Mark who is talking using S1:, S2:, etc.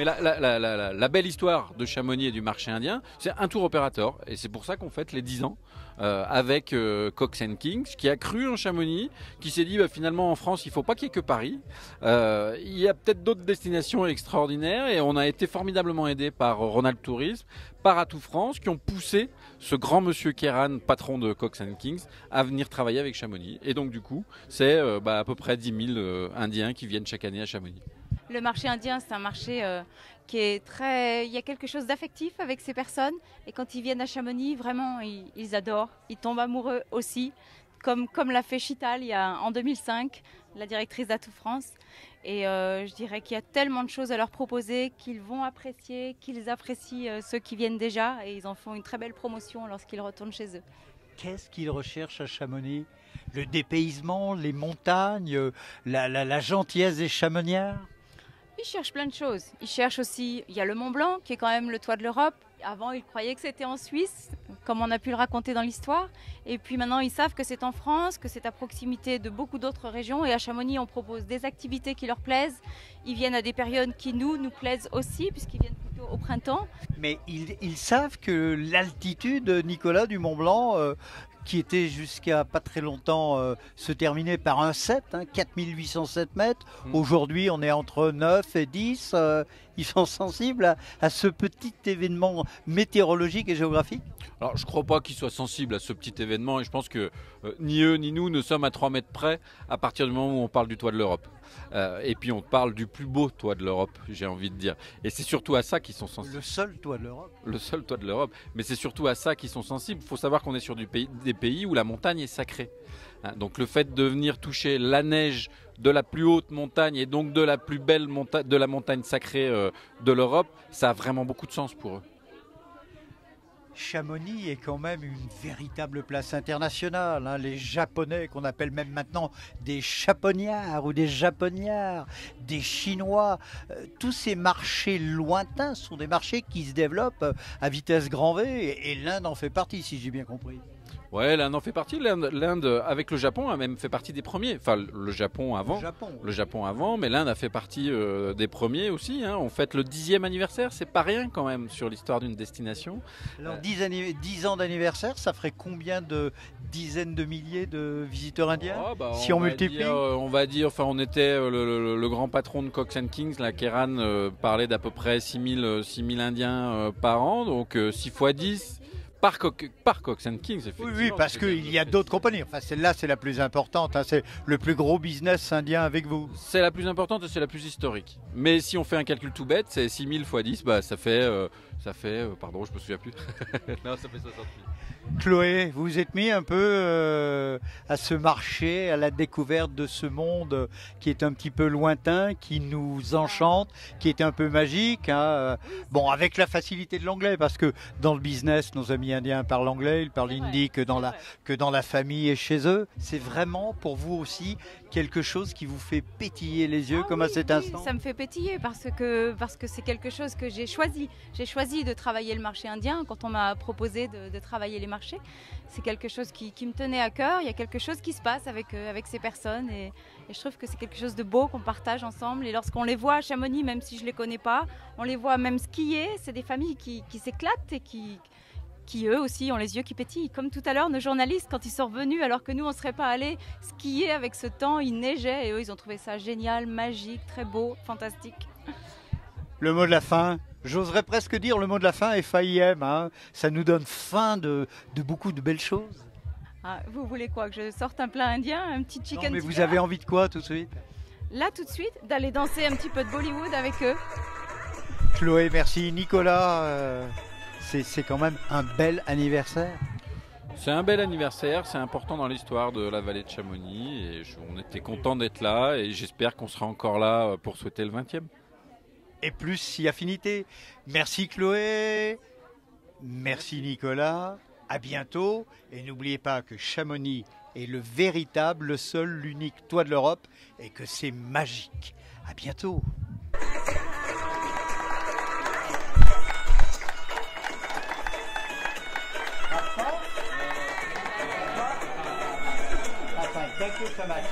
S1: la belle histoire de Chamonix et du marché indien, c'est un tour opérateur. Et c'est pour ça qu'on fête les 10 ans avec Cox Kings, qui a cru en Chamonix, qui s'est dit finalement en France, il ne faut pas qu'il n'y ait que Paris. Il y a peut-être d'autres destinations extraordinaires et on a été formidablement aidé par Ronald Tourisme, par Atout France, qui ont poussé ce grand monsieur Kéran, patron de Cox Kings, à venir travailler avec Chamonix. Et donc du coup, c'est à peu près 10 000 Indiens qui viennent chaque année à Chamonix.
S2: Le marché indien, c'est un marché qui est très... Il y a quelque chose d'affectif avec ces personnes. Et quand ils viennent à Chamonix, vraiment, ils adorent. Ils tombent amoureux aussi, comme l'a fait Chital en 2005, la directrice d'Atout France. Et je dirais qu'il y a tellement de choses à leur proposer qu'ils vont apprécier, qu'ils apprécient ceux qui viennent déjà. Et ils en font une très belle promotion lorsqu'ils retournent chez eux.
S3: Qu'est-ce qu'ils recherchent à Chamonix? Le dépaysement, les montagnes, la gentillesse des chamoniards?
S2: Ils cherchent plein de choses. Ils cherchent aussi, il y a le Mont Blanc qui est quand même le toit de l'Europe. Avant, ils croyaient que c'était en Suisse, comme on a pu le raconter dans l'histoire. Et puis maintenant, ils savent que c'est en France, que c'est à proximité de beaucoup d'autres régions. Et à Chamonix, on propose des activités qui leur plaisent. Ils viennent à des périodes qui nous plaisent aussi, puisqu'ils viennent plutôt au printemps.
S3: Mais ils savent que l'altitude, Nicolas, du Mont Blanc, qui était jusqu'à pas très longtemps se terminait par un 7, 4807 mètres. Aujourd'hui, on est entre 9 et 10. Ils sont sensibles à ce petit événement météorologique et géographique?
S1: Alors, je ne crois pas qu'ils soient sensibles à ce petit événement et je pense que ni eux ni nous ne sommes à 3 mètres près à partir du moment où on parle du toit de l'Europe. Et puis on parle du plus beau toit de l'Europe, j'ai envie de dire. Et c'est surtout à ça qu'ils sont sensibles.
S3: Le seul toit de l'Europe.
S1: Le seul toit de l'Europe. Mais c'est surtout à ça qu'ils sont sensibles. Il faut savoir qu'on est sur des pays où la montagne est sacrée. Donc le fait de venir toucher la neige de la plus haute montagne et donc de la plus belle de la montagne sacrée de l'Europe, ça a vraiment beaucoup de sens pour eux.
S3: Chamonix est quand même une véritable place internationale. Les Japonais, qu'on appelle même maintenant des chaponniards ou des japonniards, des Chinois, tous ces marchés lointains sont des marchés qui se développent à vitesse grand V et l'Inde en fait partie, si j'ai bien compris.
S1: Ouais, l'Inde en fait partie. L'Inde, avec le Japon, a même fait partie des premiers. Enfin, le Japon avant. Le Japon avant, mais l'Inde a fait partie des premiers aussi. On fête le 10e anniversaire, c'est pas rien quand même sur l'histoire d'une destination.
S3: Alors 10 ans d'anniversaire, ça ferait combien de dizaines de milliers de visiteurs indiens si on multiplie?
S1: On va dire, enfin, on était le grand patron de Cox Kings, la Kéran, parlait d'à peu près 6 000 Indiens par an, donc 6 fois 10. Par Cox Kings, effectivement.
S3: Oui, parce qu'il y a d'autres compagnies. Enfin, celle-là, c'est la plus importante. C'est le plus gros business indien avec vous.
S1: C'est la plus importante et c'est la plus historique. Mais si on fait un calcul tout bête, c'est 6 000 fois 10, ça fait pardon, je me souviens plus. Non, ça fait 60 000.
S3: Chloé, vous vous êtes mis un peu à ce marché, à la découverte de ce monde qui est un petit peu lointain, qui nous enchante, qui est un peu magique. Bon, avec la facilité de l'anglais, parce que dans le business, nos amis indiens parlent anglais, ils parlent hindi que dans la famille et chez eux. C'est vraiment pour vous aussi quelque chose qui vous fait pétiller les yeux comme à cet instant?
S2: Ça me fait pétiller parce que c'est quelque chose que j'ai choisi. J'ai choisi de travailler le marché indien quand on m'a proposé de travailler les marchés. C'est quelque chose qui me tenait à cœur. Il y a quelque chose qui se passe avec ces personnes et je trouve que c'est quelque chose de beau qu'on partage ensemble. Et lorsqu'on les voit à Chamonix, même si je ne les connais pas, on les voit même skier. C'est des familles qui s'éclatent et qui eux aussi ont les yeux qui pétillent. Comme tout à l'heure, nos journalistes, quand ils sont revenus, alors que nous, on ne serait pas allés skier avec ce temps, il neigeait et eux, ils ont trouvé ça génial, magique, très beau, fantastique.
S3: Le mot de la fin, j'oserais presque dire le mot de la fin, FAIM, ça nous donne faim de beaucoup de belles choses.
S2: Vous voulez quoi, que je sorte un plat indien, un petit chicken?
S3: Non, mais vous avez envie de quoi tout de suite?
S2: Là, tout de suite, d'aller danser un petit peu de Bollywood avec eux.
S3: Chloé, merci. Nicolas, c'est quand même un bel anniversaire.
S1: C'est un bel anniversaire, c'est important dans l'histoire de la vallée de Chamonix et on était content d'être là et j'espère qu'on sera encore là pour souhaiter le 20e.
S3: Et plus si affinité. Merci Chloé, merci Nicolas, à bientôt. Et n'oubliez pas que Chamonix est le véritable, le seul, l'unique toit de l'Europe et que c'est magique. À bientôt. Thank you so much.